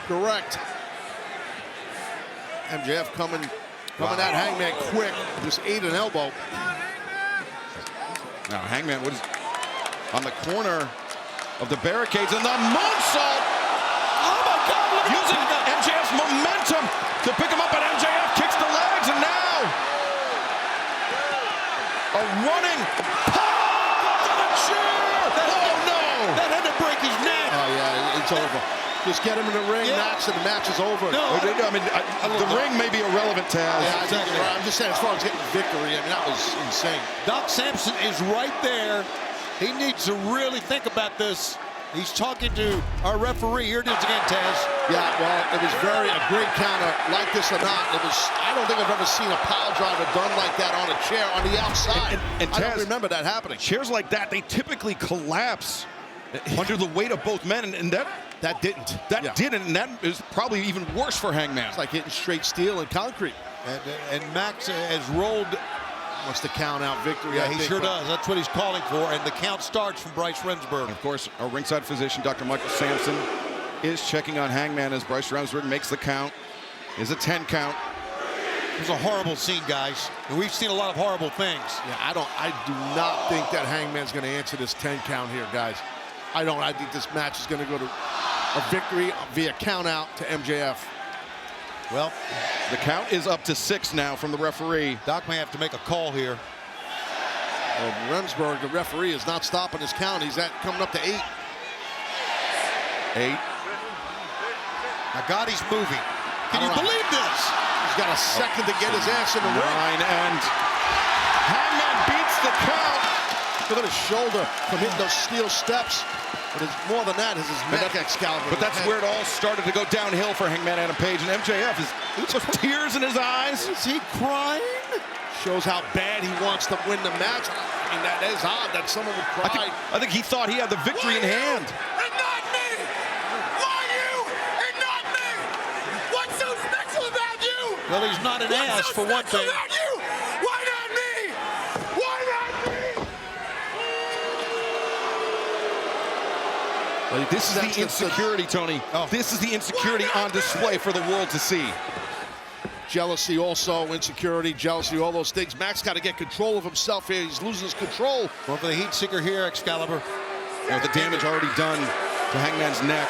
Correct. MJF coming at Hangman quick. Just ate an elbow. Now Hangman was on the corner of the barricades and the moonsault. Oh my God! Using MJF's momentum to pick him up, and MJF kicks the legs, and now a running pop to the chair. Oh no! That had to break his neck. Oh yeah, it's over. Just get him in the ring, Max, and the match is over. No, I mean, the ring may be irrelevant, Taz. Yeah, exactly. I'm just saying, as far as getting victory, I mean, that was insane. Doc Sampson is right there. He needs to really think about this. He's talking to our referee. Here it is again, Taz. Yeah, well, it was a great counter, like this or not. I don't think I've ever seen a pile driver done like that on a chair on the outside. And I Taz, don't remember that happening. Chairs like that, they typically collapse under the weight of both men, and that didn't. Didn't, and that is probably even worse for Hangman. It's like hitting straight steel and concrete. And Max has rolled. Wants to count out victory. Yeah, he sure does. That's what he's calling for, and the count starts from Bryce Remsburg. And of course, our ringside physician, Dr. Michael Sampson, is checking on Hangman as Bryce Remsburg makes the count. Is a 10 count. It was a horrible scene, guys, and we've seen a lot of horrible things. Yeah, I do not think that Hangman's going to answer this 10 count here, guys. I don't. I think this match is going to go to a victory via count out to MJF. Well, the count is up to 6 now from the referee. Doc may have to make a call here. Well, Remsburg, the referee, is not stopping his count. He's coming up to 8. 8. Now, God, he's moving. Can you believe this? He's got a second to get his ass in the ring. 9, and Hangman beats the count. Look at his shoulder from hitting those steel steps. But it's more than that, is his neck Excalibur. But that's where it all started to go downhill for Hangman Adam Page, and MJF is tears in his eyes. Is he crying? Shows how bad he wants to win the match. I mean, that is odd that someone would cry. I think he thought he had the victory in hand. And not me! Why you and not me? What's so special about you? Well, he's not an ass, for one thing. About you? Why not me? Why not me? This is the insecurity, Tony. This is the insecurity on display for the world to see. Jealousy also, insecurity, jealousy, all those things. Max got to get control of himself here. He's losing his control. Going for the heat seeker here, Excalibur. The damage already done to Hangman's neck.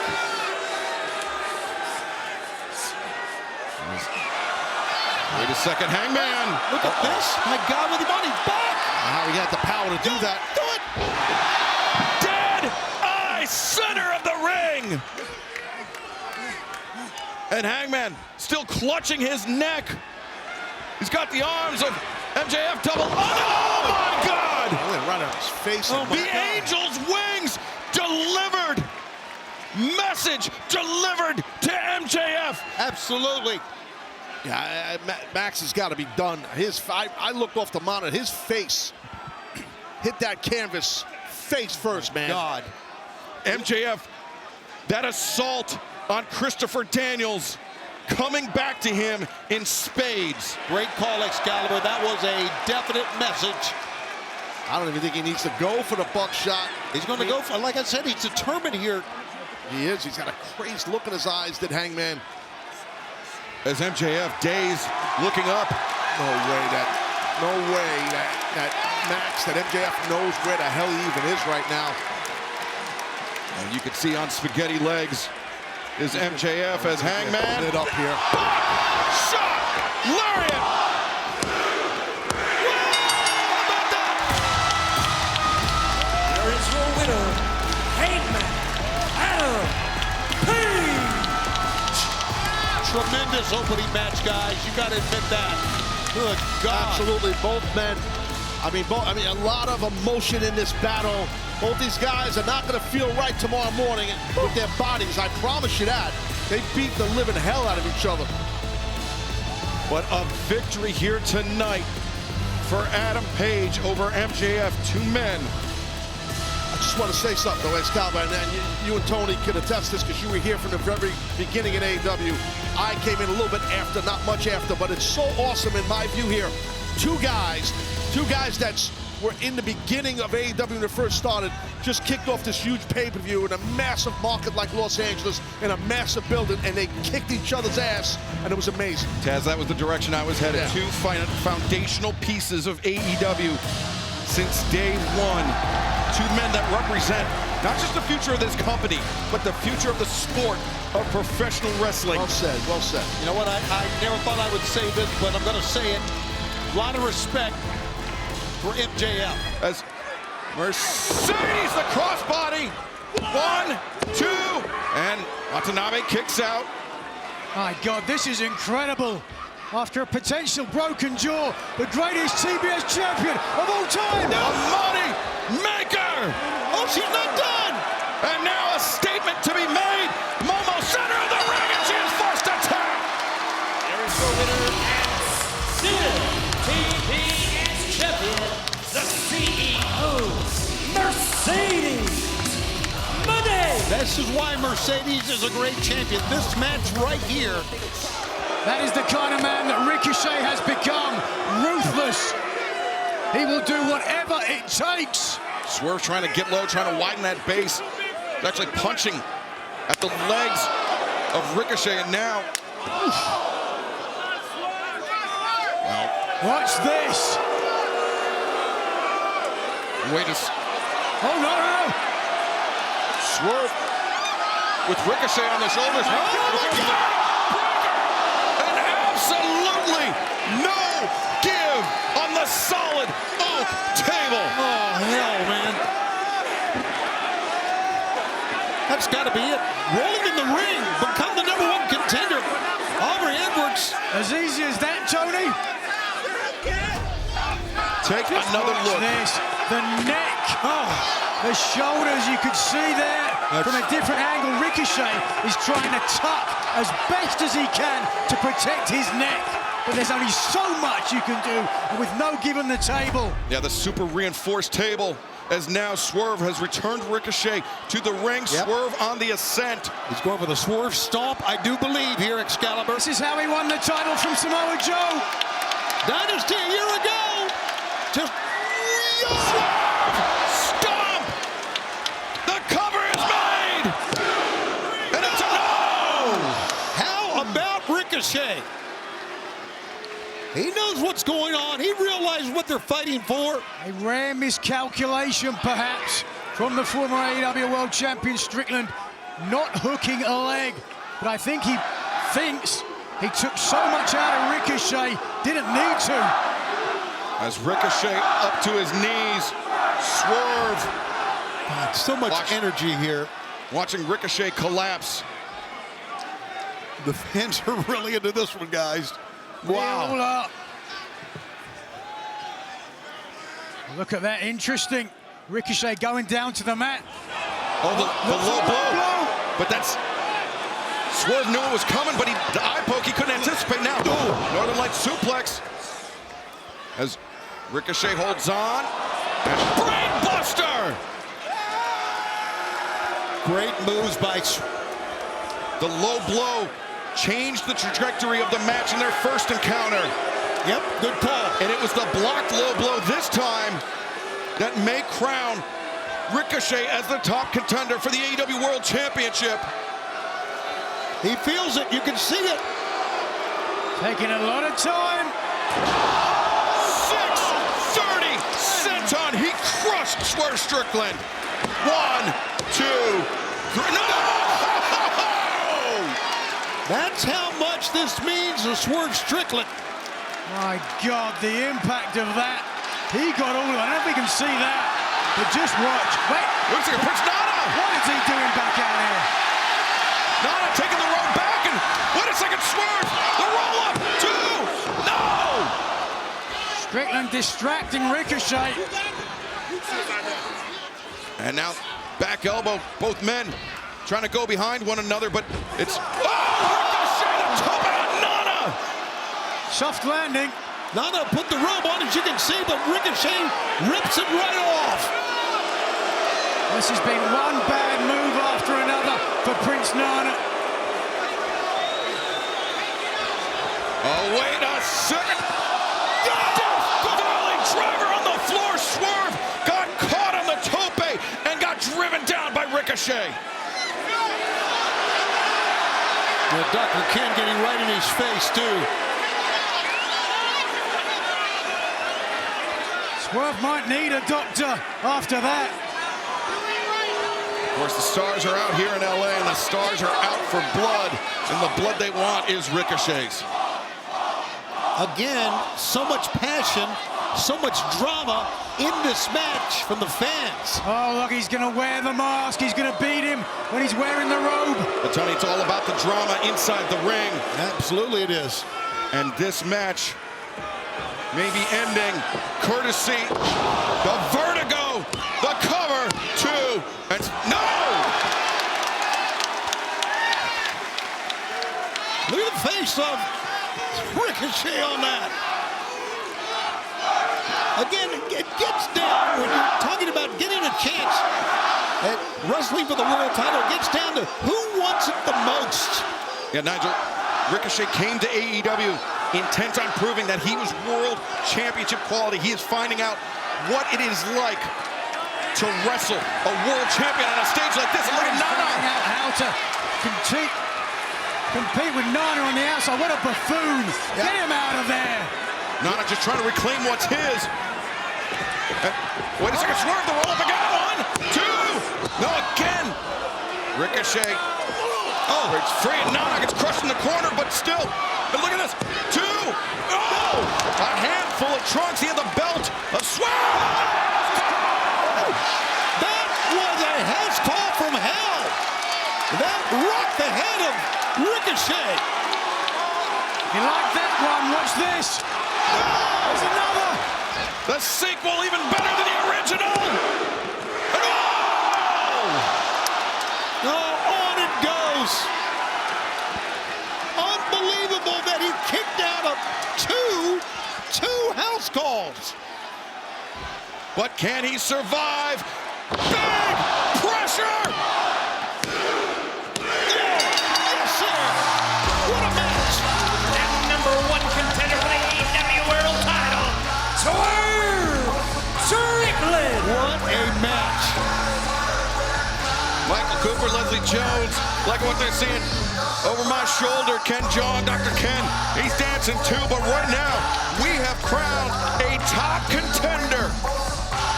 Wait a second, Hangman. Look at this. My God, with the money back. How he got the power to do that. Do it. Dead eye center of the ring. And Hangman still clutching his neck. He's got the arms of MJF double. Oh my God! Right on his face. The Angel's wings delivered. Message delivered to MJF. Absolutely. Yeah, Max has got to be done. I looked off the monitor. His face hit that canvas face first, man. God. MJF, that assault on Christopher Daniels coming back to him in spades. Great call, Excalibur. That was a definite message. I don't even think he needs to go for the buckshot. He's going to go for, like I said, he's determined here. He is. He's got a crazed look in his eyes, did Hangman. As MJF dazed, looking up. No way that Max, that MJF knows where the hell he even is right now. And you can see on spaghetti legs is MJF as Hangman. It up here. Shot! Lariat! There is your winner, Hangman Adam Page. Tremendous opening match, guys. You got to admit that. Good God. Absolutely, both men. I mean, a lot of emotion in this battle. Both these guys are not going to feel right tomorrow morning with their bodies. I promise you that. They beat the living hell out of each other. But a victory here tonight for Adam Page over MJF. 2 men. I just want to say something, though, Excalibur, and you and Tony could attest this because you were here from the very beginning at AEW. I came in a little bit after, not much after, but it's so awesome in my view here. Two guys that's were in the beginning of AEW when it first started, just kicked off this huge pay-per-view in a massive market like Los Angeles, in a massive building, and they kicked each other's ass, and it was amazing. Taz, that was the direction I was headed. Yeah. Two foundational pieces of AEW since day one. Two men that represent not just the future of this company, but the future of the sport of professional wrestling. Well said, well said. You know what? I never thought I would say this, but I'm going to say it. A lot of respect for MJF. As Mercedes, the crossbody. 1, 2, and Watanabe kicks out. My God, this is incredible. After a potential broken jaw, the greatest TBS champion of all time. The money maker. Oh, she's not done. And now a statement to be made. Momo center of the ring, and she is forced to tap. There is your winner and still TBS champion, the CEO, Mercedes Money. This is why Mercedes is a great champion. This match right here. That is the kind of man that Ricochet has become. Ruthless. He will do whatever it takes. Swerve trying to get low, trying to widen that base. He's actually punching at the legs of Ricochet, and now. Watch this. Wait a Oh, no, no. Swerve with Ricochet on the shoulders. And absolutely no give on the solid oak table. Oh, hell, man. That's got to be it. Rolling in the ring, become the #1 contender. Aubrey Edwards. As easy as that, Tony. Take another Watch look. this. The neck. Oh, the shoulders, you could see there. From a different angle, Ricochet is trying to tuck as best as he can to protect his neck. But there's only so much you can do with no give on the table. Yeah, the super reinforced table, as now Swerve has returned Ricochet to the ring. Yep. Swerve on the ascent. He's going for the Swerve stomp, I do believe, here, Excalibur. This is how he won the title from Samoa Joe. Dynasty a year ago. Just Stomp! The cover is made! And it's a no! how about Ricochet? He knows what's going on. He realizes what they're fighting for. A rare miscalculation, perhaps, from the former AEW World Champion Strickland, not hooking a leg. But I think he thinks he took so much out of Ricochet, didn't need to. As Ricochet up to his knees, Swerve God, so much energy here. watching Ricochet collapse. The fans are really into this one, guys. All Wow. up. Look at that, interesting. Ricochet going down to the mat. Oh, the low blow. But that's... Swerve knew it was coming, but the eye poke he couldn't anticipate now. Northern Light suplex. As Ricochet holds on. And brainbuster! Great moves by The low blow changed the trajectory of the match in their first encounter. Yep, good call. And it was the blocked low blow this time that may crown Ricochet as the top contender for the AEW World Championship. He feels it. You can see it. Taking a lot of time. 6:30 senton. He crushed Swerve Strickland. 1, 2, 3. No! That's how much this means to Swerve Strickland. My God, the impact of that. He got all of it. I don't know if we can see that. But just watch. Wait. Looks like a Prince Nana. What is he doing back out here? Nana taking the rope back, and wait a second, Swerve. The roll up. 2. No! Strickland distracting Ricochet. And now back elbow. Both men trying to go behind one another, but it's... Oh! Ricochet to top it on Nana! Soft landing. Nana put the robe on, as you can see, but Ricochet rips it right off. This has been one bad move after another for Prince Nana. Oh, wait a second. Death Valley driver on the floor. Swerve Ricochet. Dr. Ken getting right in his face, too. Swerve might need a doctor after that. Of course, the stars are out here in LA, and the stars are out for blood, and the blood they want is Ricochet's. Again, so much passion, so much drama in this match from the fans. Oh, look, he's going to wear the mask. He's going to beat him when he's wearing the robe. But Tony, it's all about the drama inside the ring. Absolutely it is. And this match may be ending courtesy the Vertigo, the cover, 2, and no! Look at the face of Ricochet on that. Again, it gets down when you're talking about getting a chance at wrestling for the world title. It gets down to who wants it the most. Yeah, Nigel, Ricochet came to AEW intent on proving that he was world championship quality. He is finding out what it is like to wrestle a world champion on a stage like this. And look at Nana. Out how to compete with Nana on the outside. What a buffoon. Yeah. Get him out of there. Nana just trying to reclaim what's his. And wait a second, Swerve the roll up again. 1, 2. No, again. Ricochet. Oh, it's free. And Nana gets crushed in the corner, but still. And look at this. 2. Oh, a handful of trunks. He had the belt of Swerve. That was a house call from hell. That rocked the head of Ricochet. You like that one? Watch this. There's another. The sequel even better than the original. And On it goes. Unbelievable that he kicked out of two house calls. But can he survive? Big pressure! Yes, sir. What a match. And #1 contender for the AEW World Title, Swerve Strickland. What a match. Michael Cooper, Leslie Jones, like what they're seeing over my shoulder. Ken John, Dr. Ken, he's dancing too. But right now, we have crowned a top contender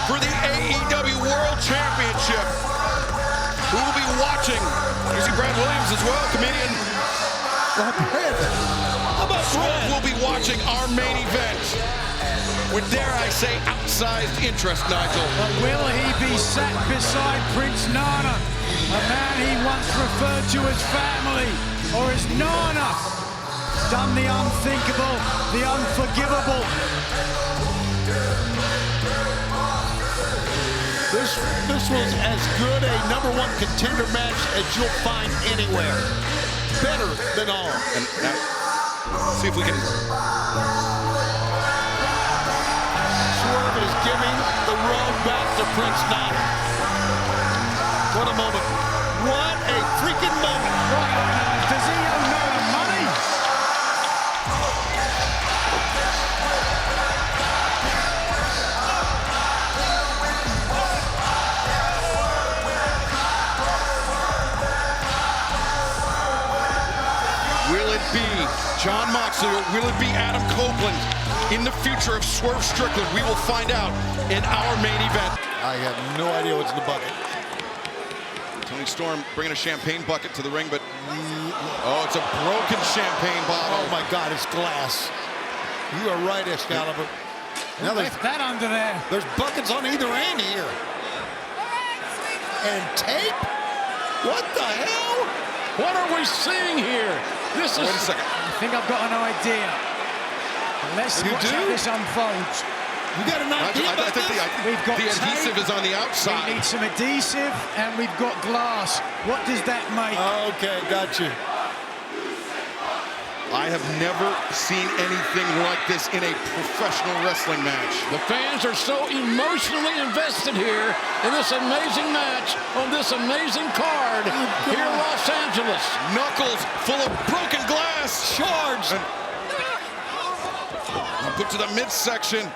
for the AEW World Championship. Who will be watching? You see Brad Williams as well, comedian. How about Swerve Brad? will be watching our main event with, dare I say, outsized interest, Nigel. But will he be sat beside Prince Nana, a man he once referred to as family, or is Nana done the unthinkable, the unforgivable? This was as good a #1 contender match as you'll find anywhere. Better than all. And now, see if we can. Swerve is giving the robe back to Prince Nana. What a moment. What a freaking moment. Does he owe Nana money? Will it be Jon Moxley or will it be Adam Copeland in the future of Swerve Strickland? We will find out in our main event. I have no idea what's in the bucket. Tony Storm bringing a champagne bucket to the ring, but oh, it's a broken champagne bottle. Oh my God, it's glass. You are right, Excalibur. Now Left that under there. there's buckets on either end here. And tape? What the hell? What are we seeing here? This is. Wait a second. I think I've got an idea. Let's You watch do? how this unfolds. You got an idea I about think this? We've got the adhesive tape. is on the We outside. need some adhesive, and we've got glass. What does that make? Okay, got you. I have never seen anything like this in a professional wrestling match. The fans are so emotionally invested here in this amazing match on this amazing card here in Los Angeles. Knuckles full of broken glass. Charged. And put to the midsection.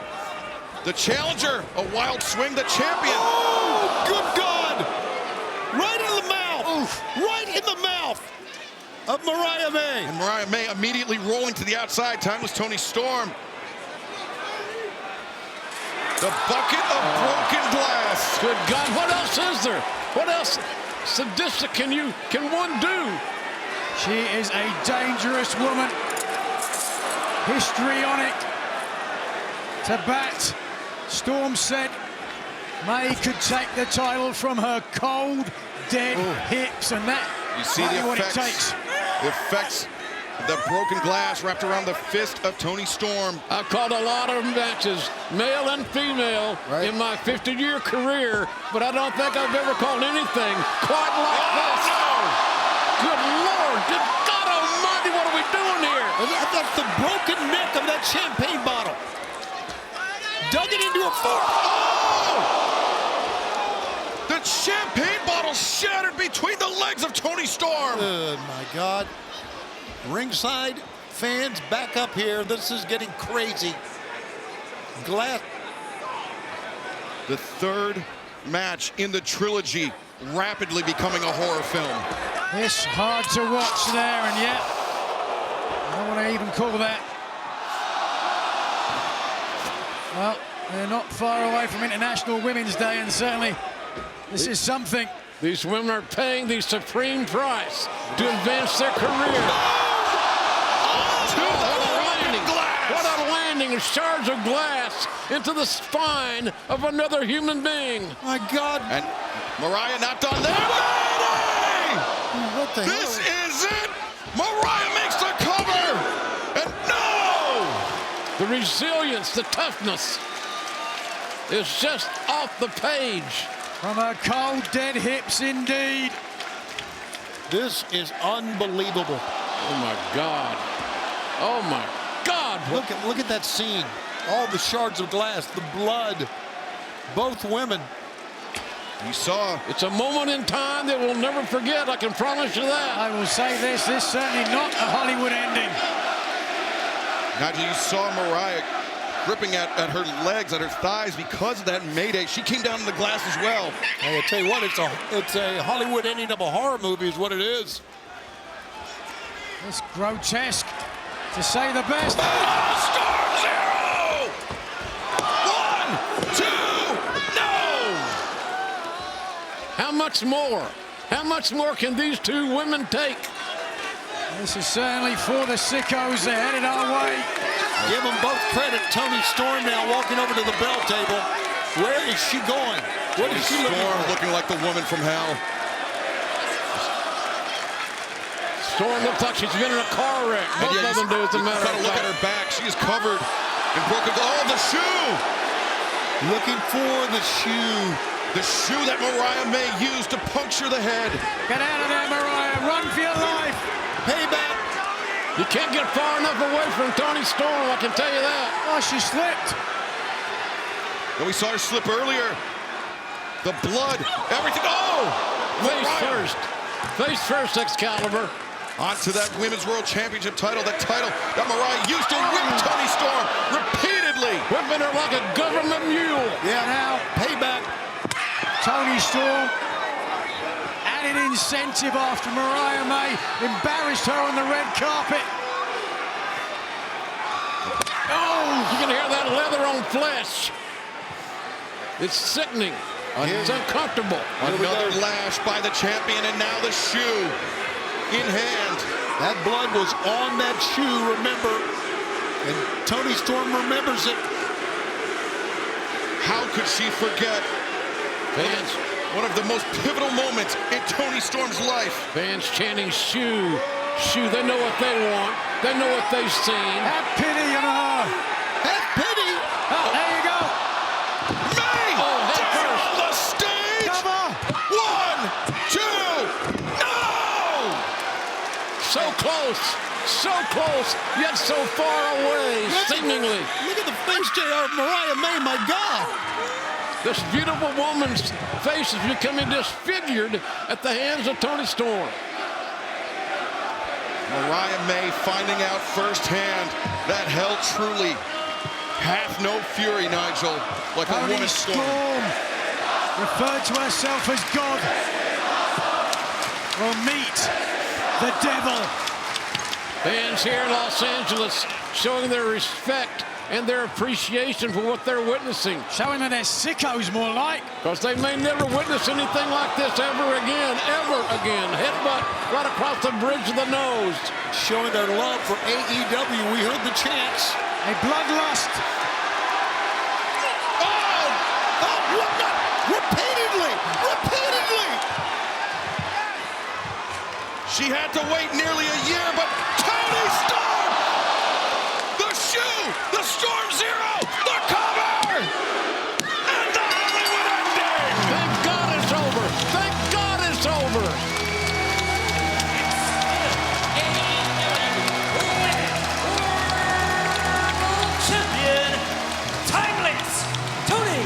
The challenger, a wild swing, the champion. Oh, good God. Right in right in the mouth of Mariah May. And Mariah May immediately rolling to the outside. Time was Toni Storm. The bucket of broken glass. Good God, what else is there? What else sadistic can one do? She is a dangerous woman. Histrionic. To bat, Storm said May could take the title from her cold, dead hips, and that You see might the be what it effects. takes. The effects of the broken glass wrapped around the fist of Toni Storm. I've called a lot of matches, male and female, in my 50-year career, but I don't think I've ever called anything quite like this. Good Lord, good God Almighty, what are we doing here? That's the broken neck of that champagne bottle. Dug it into a fork. The champagne bottle shattered between the legs of Toni Storm. Oh, my God. Ringside fans, back up here. This is getting crazy. Glass. The third match in the trilogy, rapidly becoming a horror film. It's hard to watch there, and yet I don't want to even call that. Well, they're not far away from International Women's Day, and certainly this is something. These women are paying the supreme price to advance their career. What a landing of shards of glass into the spine of another human being. My God. And Mariah not done there. What the hell? This is it. Mariah makes the cover. And no! The resilience, the toughness is just off the page. From her cold, dead hips, indeed. This is unbelievable. Oh, my God. Oh, my God. Look at that scene. All the shards of glass, the blood. Both women. You saw. It's a moment in time that we'll never forget. I can promise you that. I will say this is certainly not a Hollywood ending. Nigel, you saw Mariah gripping at her legs, at her thighs because of that Mayday. She came down to the glass as well. Hey, I tell you what, it's a Hollywood ending of a horror movie is what it is. It's grotesque, to say the best. Storm zero! 1, 2, no! How much more? How much more can these two women take? This is certainly for the sickos. They're headed our way. Give them both credit. Toni Storm now walking over to the bell table. Where is she going? What is she Storm looking like the woman from hell. Storm looks like she's been in a car wreck. Both of them do, as a matter Gotta of look at fact. her back. She is covered in broken glass. Oh, the shoe! Looking for the shoe. The shoe that Mariah May used to puncture the head. Get out of there, Mariah. Run for your life. Payback. You can't get far enough away from Toni Storm, I can tell you that. Oh, she slipped. And we saw her slip earlier. The blood, everything. Oh! Face Mariah. first. Face first, Excalibur. On to that Women's World Championship title, that title that Mariah used to whip Toni Storm repeatedly. Whipping her like a government mule. Yeah, now payback. Toni Storm. Added incentive after Mariah May embarrassed her on the red carpet. Oh, you can hear that leather on flesh. It's sickening. It's uncomfortable. Another lash by the champion, and now the shoe in hand. That blood was on that shoe, remember? And Toni Storm remembers it. How could she forget? Fans, One of the most pivotal moments in Toni Storm's life. fans chanting shoe, shoe. They know what they want. They know what they've seen. Have pity on her. Have pity. Oh, there you go. May head down first. on the stage. Cover. 1, 2, no! So close, yet so far away, seemingly. Look at the face, JR. Mariah May, my God. This beautiful woman's face is becoming disfigured at the hands of Toni Storm. Mariah May finding out firsthand that hell truly hath no fury, Nigel, like a Toni woman's storm. Storm referred to herself as God. will meet the devil. Fans here in Los Angeles showing their respect and their appreciation for what they're witnessing. Showing that they're sickos, more like. Because they may never witness anything like this ever again, ever again. Headbutt right across the bridge of the nose. Showing their love for AEW. We heard the chants. A bloodlust. What not? Repeatedly! She had to wait nearly a year, but Toni Storm! The shoe! The Storm Zero! The cover! And the Hollywood ending! Thank God it's over. Thank God it's over. Champion, Timeless, Toni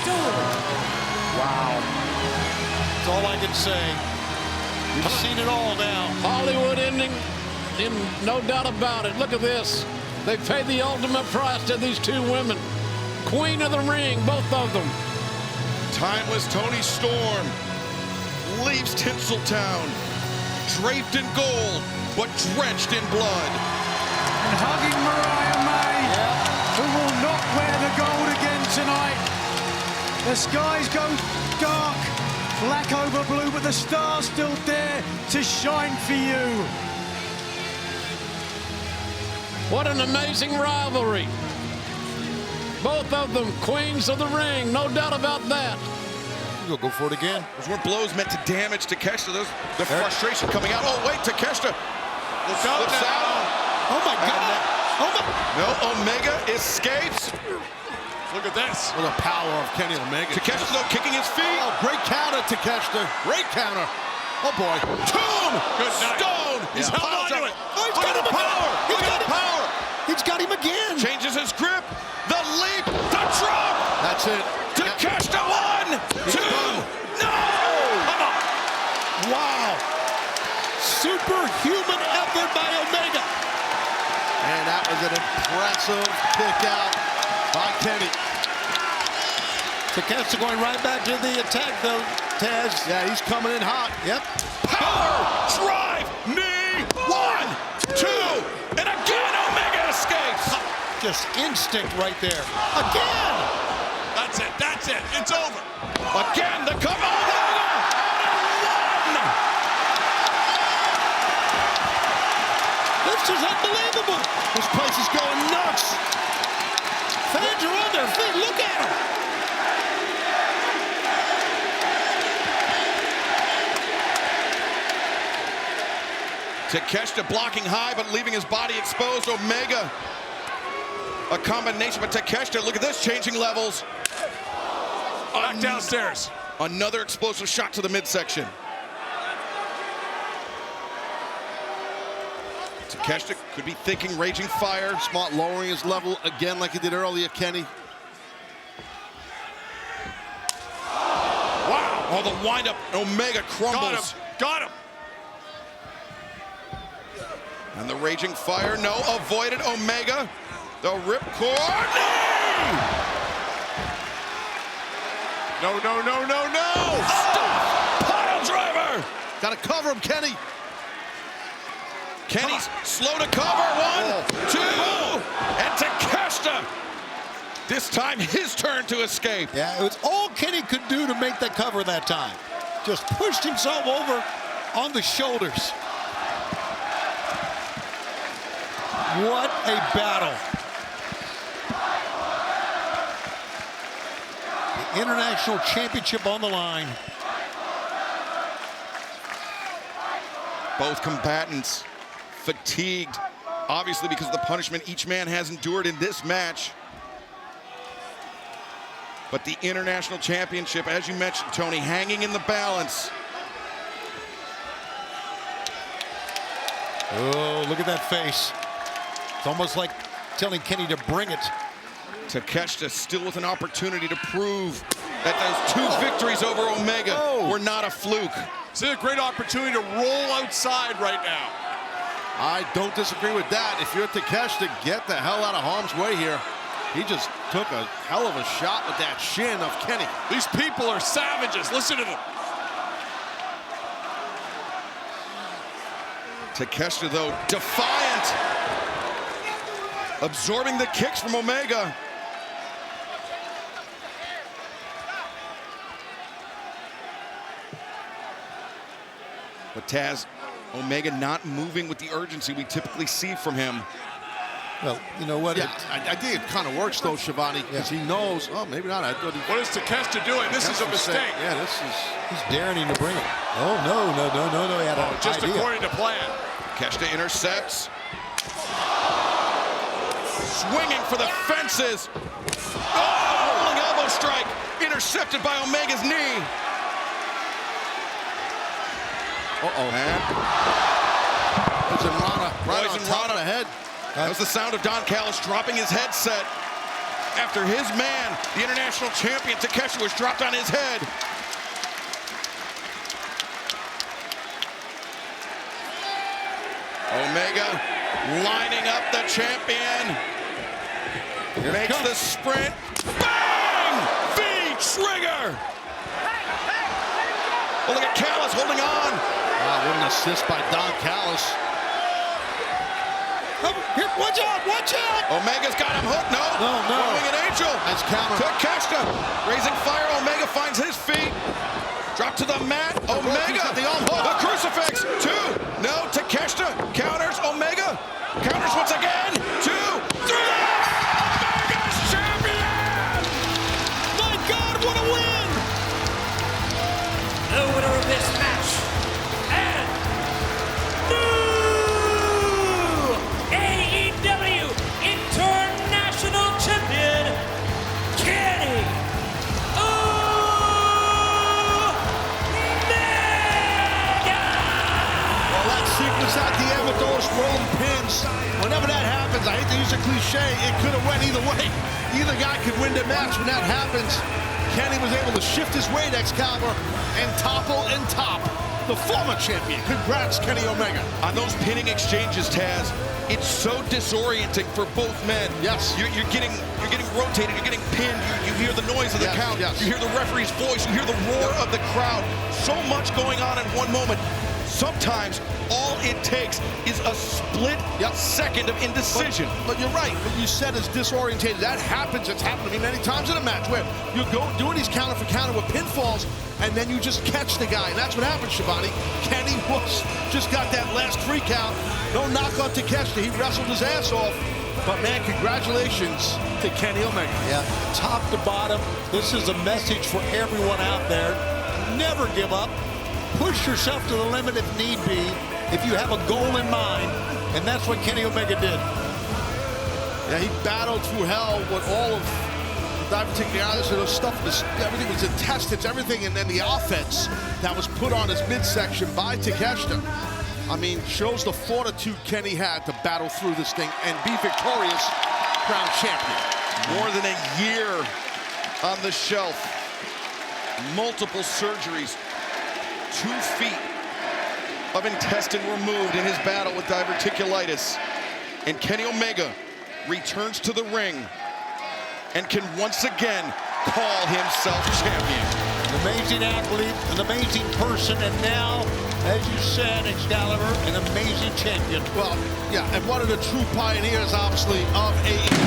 Storm. That's all I can say. We've seen it all now. Hollywood ending, in no doubt about it. Look at this. They paid the ultimate price to these two women. Queen of the ring, both of them. Timeless Toni Storm leaves Tinseltown, draped in gold, but drenched in blood. And hugging Mariah May, who will not wear the gold again tonight. The skies go dark, black over blue, but the stars still there to shine for you. What an amazing rivalry. Both of them queens of the ring, no doubt about that. We'll go for it again. Those weren't blows meant to damage Takeshita. The frustration coming out. Oh, wait, Takeshita. Look out now. Oh, my God. No, Omega escapes. Look at this. With the power of Kenny Omega. Takeshita, though, kicking his feet. Oh, great counter, Takeshita. Great counter. Oh, boy. Tomb! Good night. Stone! He's Yeah. held on to it. Oh, he's Look got at him the power! He's Look at got the him. power! He's got him again. Changes his grip. The leap. The drop. That's it. Takeshita 1, 2. No! Come on. Wow. Superhuman effort by Omega. And that was an impressive kick out by Kenny. Takeshita going right back to the attack, though, Taz. Yeah, he's coming in hot. Yep. Power drive. Knee. 1, 2. And again, Omega escapes. Just instinct right there. Again. That's it. It's over. Again, the come Omega. And 1. This is unbelievable. This place is going nuts. Fans are on their feet. Look at them. Takeshita blocking high, but leaving his body exposed. Omega, a combination, but Takeshita, look at this, changing levels. Back downstairs. Another explosive shot to the midsection. Takeshita could be thinking raging fire. Smart lowering his level again like he did earlier, Kenny. Wow, oh, the windup, Omega crumbles. Got him. And the raging fire, no, avoided Omega. The ripcord, knee! No. Stop! Pile driver! Got to cover him, Kenny. Kenny's slow to cover, 1, 2, and Takeshita. This time, his turn to escape. Yeah, it was all Kenny could do to make that cover that time. Just pushed himself over on the shoulders. What a battle. The International Championship on the line. Both combatants fatigued, obviously because of the punishment each man has endured in this match. But the International Championship, as you mentioned, Tony, hanging in the balance. Oh, look at that face. It's almost like telling Kenny to bring it. Takeshita still with an opportunity to prove that those 2 victories over Omega were not a fluke. It's a great opportunity to roll outside right now. I don't disagree with that. If you're Takeshita, get the hell out of harm's way here. He just took a hell of a shot with that shin of Kenny. These people are savages. Listen to them. Takeshita, though, defiant. Absorbing the kicks from Omega. But Taz, Omega not moving with the urgency we typically see from him. Well, you know what? Yeah, I think it kind of works, though, Shivani, because he knows, oh, maybe not. I thought he... What is Takeshita doing? This is a mistake. Yeah, this is... He's daring him to bring it. Oh, no. He had an Just idea. according to plan. Takeshita intercepts. Swinging for the fences. Oh, rolling elbow strike. Intercepted by Omega's knee. Uh-oh. And Poison Rana right on Poison top Rana. of the head. that was the sound of Don Callis dropping his headset after his man, the international champion Takeshita, was dropped on his head. Omega lining up the champion. Makes the sprint. Bang! V-trigger! Oh, look at Callis holding on. Wow, what an assist by Don Callis. Watch out! Omega's got him hooked. No. Winged Angel. Nice counter. Takeshita raising fire. Omega finds his feet. Drop to the mat. Omega. got the arm hook. The crucifix. 2. No. Takeshita counters. Omega counters once again. 2, 3. Omega's champion. My God, what a win! The winner of this match and new AEW International Champion, Kenny Omega! Well, that sequence at the end with those rolling pins, whenever that happens, I hate to use a cliche, it could have went either way. Either guy could win the match when that happens. Kenny was able to shift his weight, Excalibur, and topple and top the former champion. Congrats, Kenny Omega. On those pinning exchanges, Taz, it's so disorienting for both men. Yes. You're getting rotated, you're getting pinned, you hear the noise of the Yes, count, yes. you hear the referee's voice, you hear the roar of the crowd. So much going on in one moment. Sometimes all it takes is a split second of indecision. But you're right. What you said is disorientated. That happens. It's happened to me many times in a match where you go doing these counter for counter with pinfalls, and then you just catch the guy. And that's what happened, Shivani. Kenny just got that last 3 count. No knock on Takeshita. He wrestled his ass off. But, man, congratulations to Kenny Omega. Yeah, top to bottom, this is a message for everyone out there. Never give up. Push yourself to the limit if need be, if you have a goal in mind, and that's what Kenny Omega did. Yeah, he battled through hell with all of the diverticulitis, stuff, everything was intestines, everything, and then the offense that was put on his midsection by Takeshita. I mean, shows the fortitude Kenny had to battle through this thing and be victorious, crowned champion. More than a year on the shelf. Multiple surgeries. 2 feet of intestine removed in his battle with diverticulitis. And Kenny Omega returns to the ring and can once again call himself champion. An amazing athlete, an amazing person, and now, as you said, Excalibur, an amazing champion. Well, yeah, and one of the true pioneers, obviously, of AEW.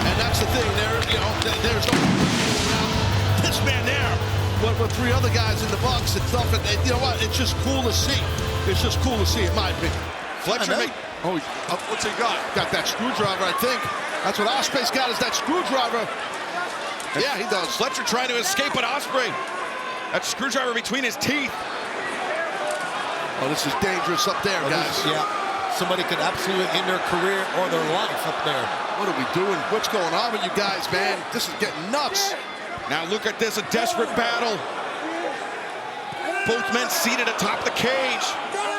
And that's the thing, there's no this man there. But with 3 other guys in the box and stuff, and you know what? It's just cool to see. It's just cool to see, in my opinion. Fletcher, What's he got? Got that screwdriver, I think. That's what Ospreay's got, is that screwdriver. Yeah, he does. Fletcher trying to escape at Ospreay. That screwdriver between his teeth. Oh, this is dangerous up there, guys. Yeah, somebody could absolutely end their career or their life up there. What are we doing? What's going on with you guys, man? This is getting nuts. Now look at this, a desperate battle. Both men seated atop the cage.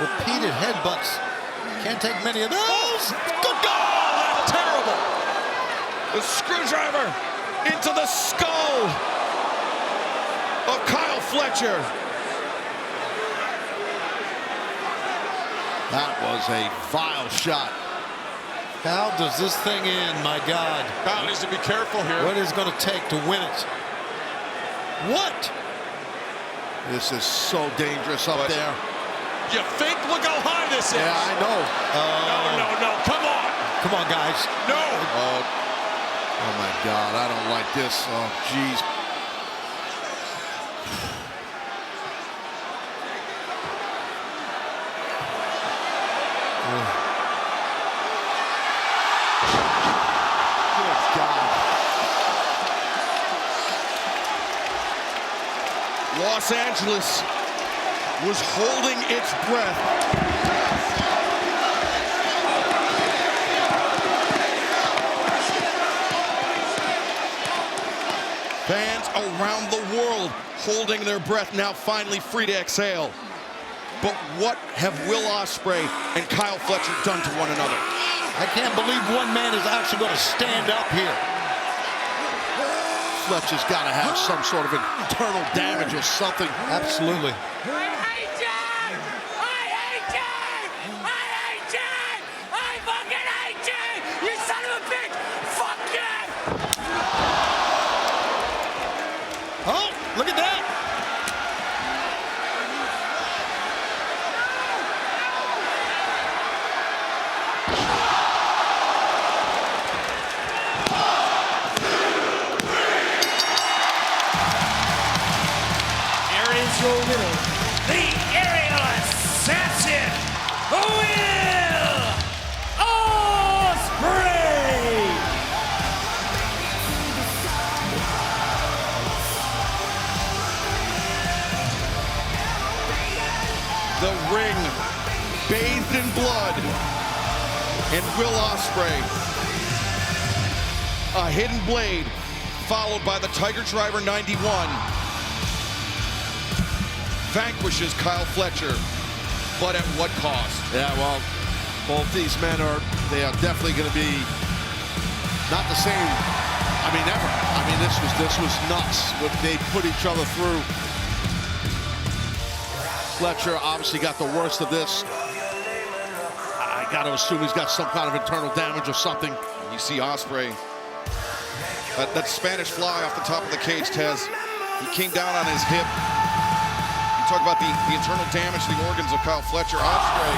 Repeated headbutts. Can't take many of those. Good goal! Terrible. The screwdriver into the skull of Kyle Fletcher. That was a vile shot. How does this thing end, my God? Kyle needs to be careful here. What is it going to take to win it? What? This is so dangerous up there. You think? Look how high this is. Yeah, I know. No. Come on. Come on, guys. No. Oh my God, I don't like this. Oh, jeez. Good God. Los Angeles was holding its breath. Fans around the world holding their breath, now finally free to exhale. But what have Will Ospreay and Kyle Fletcher done to one another? I can't believe one man is actually going to stand up here. Fletcher's got to have some sort of internal damage or something. Absolutely. Oh, look at that. Here is your winner, the aerial assassin, Will Ospreay. The ring bathed in blood, and Will Ospreay, a hidden blade, followed by the Tiger Driver 91, vanquishes Kyle Fletcher, but at what cost? Yeah, well, both these men they are definitely going to be not the same. I mean, ever. I mean, this was nuts what they put each other through. Fletcher obviously got the worst of this. I got to assume he's got some kind of internal damage or something. You see Ospreay, that Spanish fly off the top of the cage, Tez. He came down on his hip. You talk about the internal damage to the organs of Kyle Fletcher. Ospreay,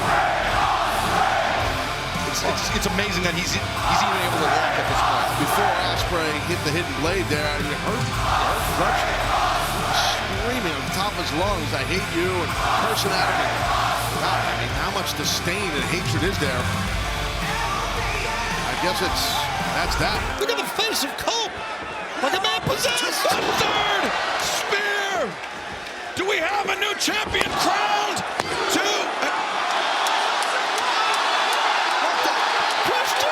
it's amazing that he's even able to walk at this point. Before Ospreay hit the hidden blade there, he hurt Fletcher. Screaming on top of his lungs, I hate you, and cursing at him. And God, I mean, how much disdain and hatred is there? I guess that's that. Look at the face of Cope. Like a man possessed. A third spear. Do we have a new champion crowned?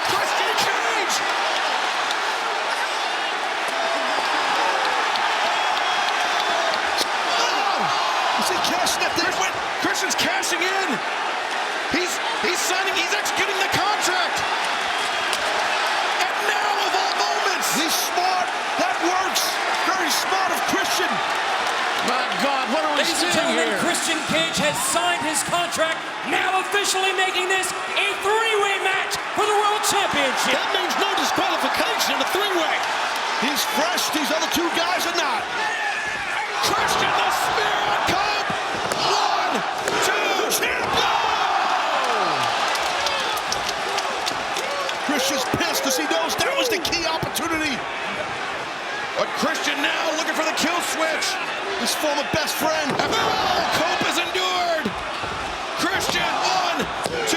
Christian Cage. Is he cashing at this? Christian's cashing in. He's signing. He's executing the contract. And now, of all moments, He's smart. That works. Very smart of Christian. My God, what are we Ladies and seeing gentlemen, here? Christian Cage has signed his contract, now officially making this a three-way match for the World Championship. That means no disqualification in a three-way. He's fresh. These other two guys are not. Christian, the spear on Cope. 1, 2, go! Christian's pissed because he knows that was the key opportunity. But Christian now looking for the kill switch. His former best friend. Cope has endured. Christian, 1, 2.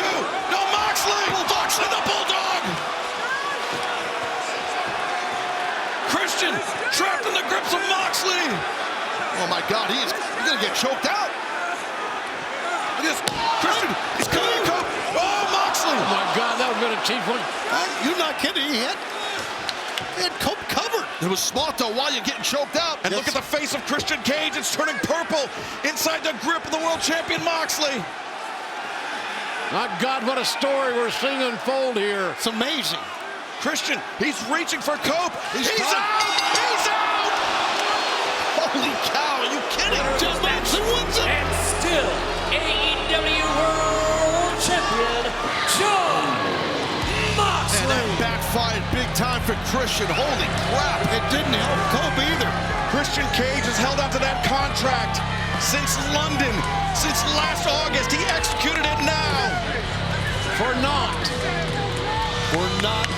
No, Moxley. Moxley, the Bulldog. Christian trapped in the grips of Moxley. Oh my God, he's gonna get choked out. Look at this. Christian is killing Cope. Oh, Moxley. Oh my God, that would have been a cheap one. You're not kidding. He had Cope covered. It was smart though while you're getting choked out. And look at the face of Christian Cage. It's turning purple inside the grip of the world champion Moxley. My God, what a story we're seeing unfold here. It's amazing. Christian, he's reaching for Cope. He's fine. out. He's out. Holy cow, are you kidding? Just Moxley wins it. And still, AEW World Champion, John Moxley. And that backfired big time for Christian. Holy crap. It didn't help Cope either. Christian Cage has held on to that contract since London, since last August. He executed it now. For not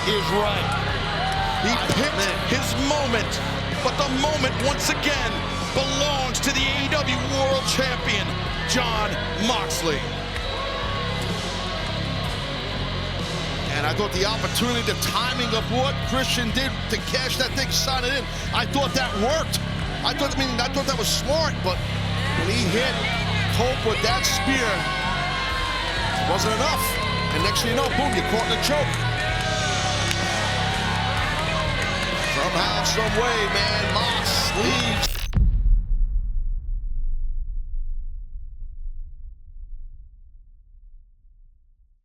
is right. He picked his moment, but the moment once again belongs to the AEW World Champion, Jon Moxley. And I thought the opportunity, the timing of what Christian did to cash that thing, sign it in, I thought that worked. I thought that was smart, but when he hit Cope with that spear, it wasn't enough. And next thing you know, boom, you're caught in a choke. Somehow, some way, man, Mox leaves